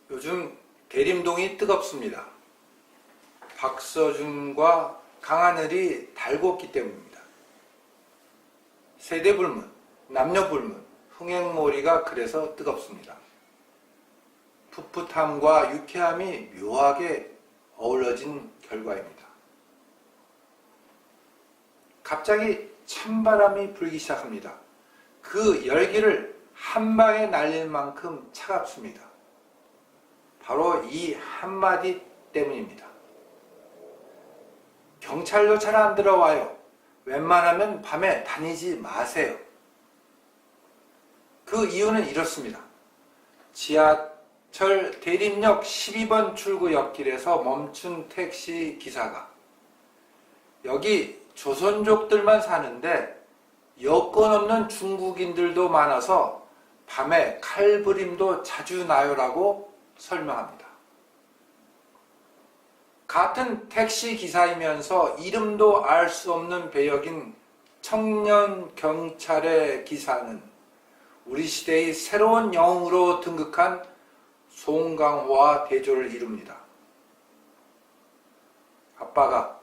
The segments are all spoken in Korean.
요즘 대림동이 뜨겁습니다. 박서준과 강하늘이 달궜기 때문입니다. 세대불문, 남녀불문, 흥행몰이가 그래서 뜨겁습니다. 풋풋함과 유쾌함이 묘하게 어우러진 결과입니다. 갑자기 찬바람이 불기 시작합니다. 그 열기를 한 방에 날릴 만큼 차갑습니다. 바로 이 한마디 때문입니다. 경찰도 잘 안 들어와요. 웬만하면 밤에 다니지 마세요. 그 이유는 이렇습니다. 지하철 대림역 12번 출구 옆길에서 멈춘 택시 기사가 여기 조선족들만 사는데 여권 없는 중국인들도 많아서 밤에 칼부림도 자주 나요라고 설명합니다. 같은 택시 기사이면서 이름도 알 수 없는 배역인 청년 경찰의 기사는 우리 시대의 새로운 영웅으로 등극한 송강호와 대조를 이룹니다. 아빠가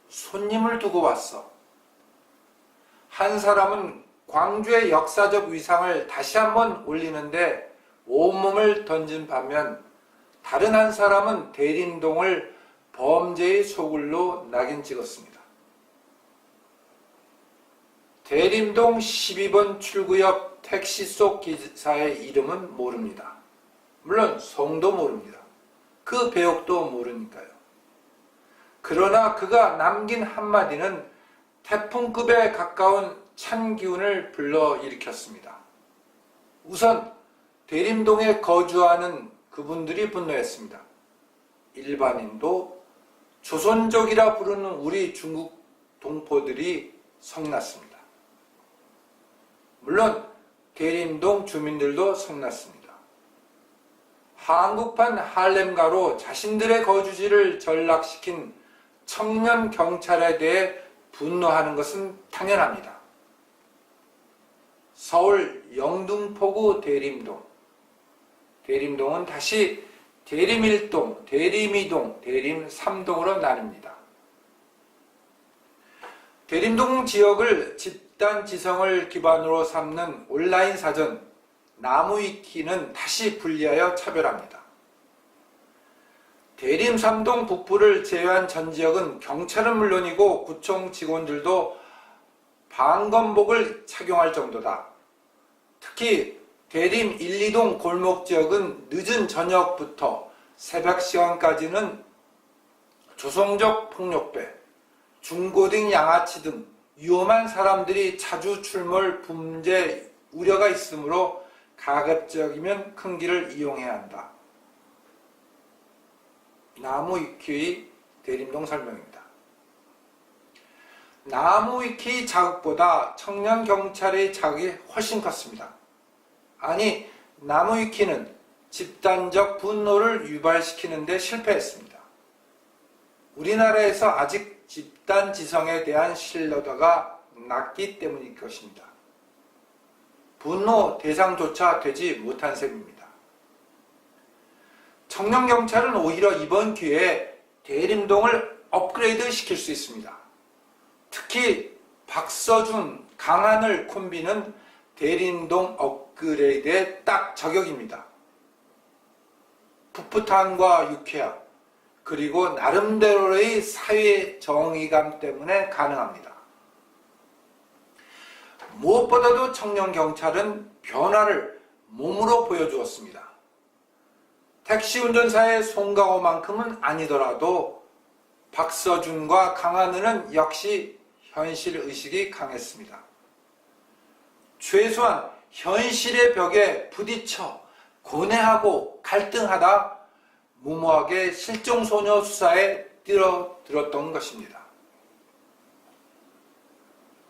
손님을 두고 왔어. 한 사람은 광주의 역사적 위상을 다시 한번 올리는데 온몸을 던진 반면 다른 한 사람은 대림동을 범죄의 소굴로 낙인 찍었습니다. 대림동 12번 출구 옆 택시 속 기사의 이름은 모릅니다. 물론 성도 모릅니다. 그 배역도 모르니까요. 그러나 그가 남긴 한마디는 태풍급에 가까운 찬 기운을 불러일으켰습니다. 우선 대림동에 거주하는 그분들이 분노했습니다. 일반인도 조선족이라 부르는 우리 중국 동포들이 성났습니다. 물론 대림동 주민들도 성났습니다. 한국판 할렘가로 자신들의 거주지를 전락시킨 청년 경찰에 대해 분노하는 것은 당연합니다. 서울 영등포구 대림동. 대림동은 다시 대림1동, 대림2동, 대림3동으로 나뉩니다. 대림동 지역을 집단 지성을 기반으로 삼는 온라인 사전 나무위키는 다시 분리하여 차별합니다. 대림3동 북부를 제외한 전 지역은 경찰은 물론이고 구청 직원들도 방검복을 착용할 정도다. 특히 대림 1, 2동 골목 지역은 늦은 저녁부터 새벽 시간까지는 조성적 폭력배, 중고등 양아치 등 위험한 사람들이 자주 출몰 범죄 우려가 있으므로 가급적이면 큰 길을 이용해야 한다. 나무위키의 대림동 설명입니다. 나무위키 자극보다 청년경찰의 자극이 훨씬 컸습니다. 아니, 나무위키는 집단적 분노를 유발시키는 데 실패했습니다. 우리나라에서 아직 집단 지성에 대한 신뢰도가 낮기 때문일 것입니다. 분노 대상조차 되지 못한 셈입니다. 청년경찰은 오히려 이번 기회에 대림동을 업그레이드 시킬 수 있습니다. 특히 박서준, 강하늘 콤비는 대림동 업그레이드에 딱 저격입니다. 풋풋함과 유쾌함, 그리고 나름대로의 사회 정의감 때문에 가능합니다. 무엇보다도 청년경찰은 변화를 몸으로 보여주었습니다. 택시 운전사의 송강호만큼은 아니더라도 박서준과 강하늘은 역시 현실의식이 강했습니다. 최소한 현실의 벽에 부딪혀 고뇌하고 갈등하다 무모하게 실종소녀 수사에 뛰어들었던 것입니다.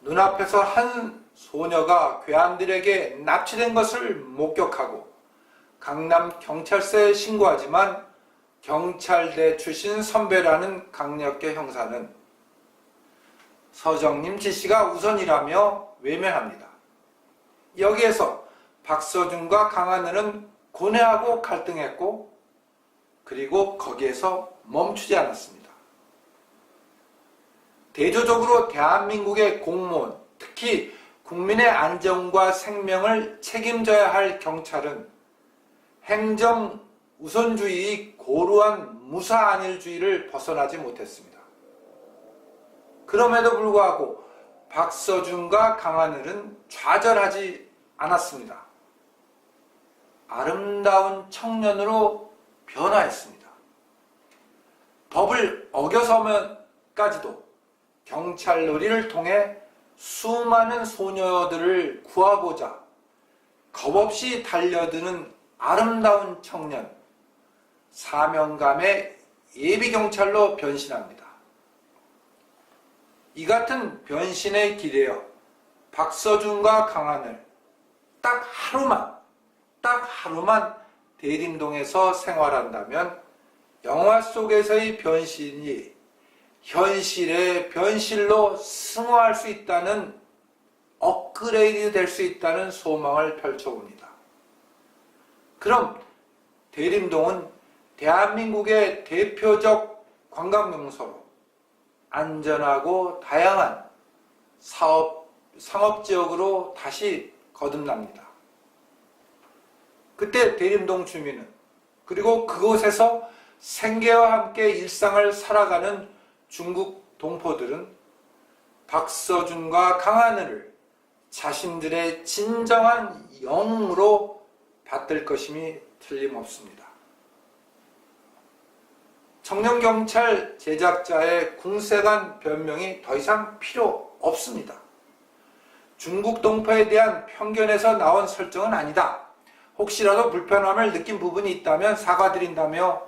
눈앞에서 한 소녀가 괴한들에게 납치된 것을 목격하고 강남 경찰서에 신고하지만 경찰대 출신 선배라는 강력계 형사는 서정님 지시가 우선이라며 외면합니다. 여기에서 박서준과 강하늘은 고뇌하고 갈등했고, 그리고 거기에서 멈추지 않았습니다. 대조적으로 대한민국의 공무원, 특히 국민의 안전과 생명을 책임져야 할 경찰은 행정 우선주의의 고루한 무사안일주의를 벗어나지 못했습니다. 그럼에도 불구하고 박서준과 강하늘은 좌절하지 않았습니다. 아름다운 청년으로 변화했습니다. 법을 어겨서면까지도 경찰놀이를 통해 수많은 소녀들을 구하고자 겁없이 달려드는 아름다운 청년, 사명감의 예비경찰로 변신합니다. 이 같은 변신에 기대어 박서준과 강하늘 딱 하루만 대림동에서 생활한다면 영화 속에서의 변신이 현실의 변실로 승화할 수 있다는, 업그레이드 될 수 있다는 소망을 펼쳐봅니다. 그럼 대림동은 대한민국의 대표적 관광명소로 안전하고 다양한 상업지역으로 다시 거듭납니다. 그때 대림동 주민은, 그리고 그곳에서 생계와 함께 일상을 살아가는 중국 동포들은 박서준과 강하늘을 자신들의 진정한 영웅으로 받들 것임이 틀림없습니다. 청년경찰 제작자의 궁색한 변명이 더 이상 필요 없습니다. 중국 동포에 대한 편견에서 나온 설정은 아니다. 혹시라도 불편함을 느낀 부분이 있다면 사과드린다며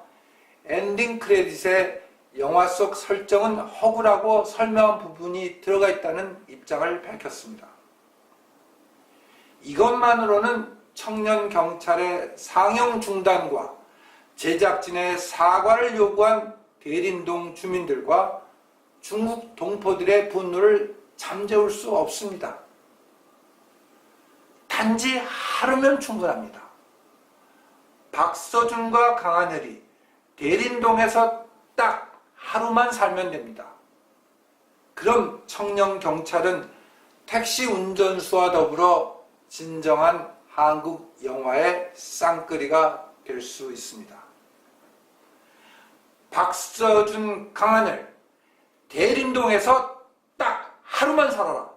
엔딩 크레딧에 영화 속 설정은 허구라고 설명한 부분이 들어가 있다는 입장을 밝혔습니다. 이것만으로는 청년 경찰의 상영 중단과 제작진의 사과를 요구한 대림동 주민들과 중국 동포들의 분노를 잠재울 수 없습니다. 단지 하루면 충분합니다. 박서준과 강하늘이 대림동에서 딱 하루만 살면 됩니다. 그럼 청년 경찰은 택시 운전수와 더불어 진정한 한국 영화의 쌍끌이가 될 수 있습니다. 박서준, 강하늘, 대림동에서 딱 하루만 살아라.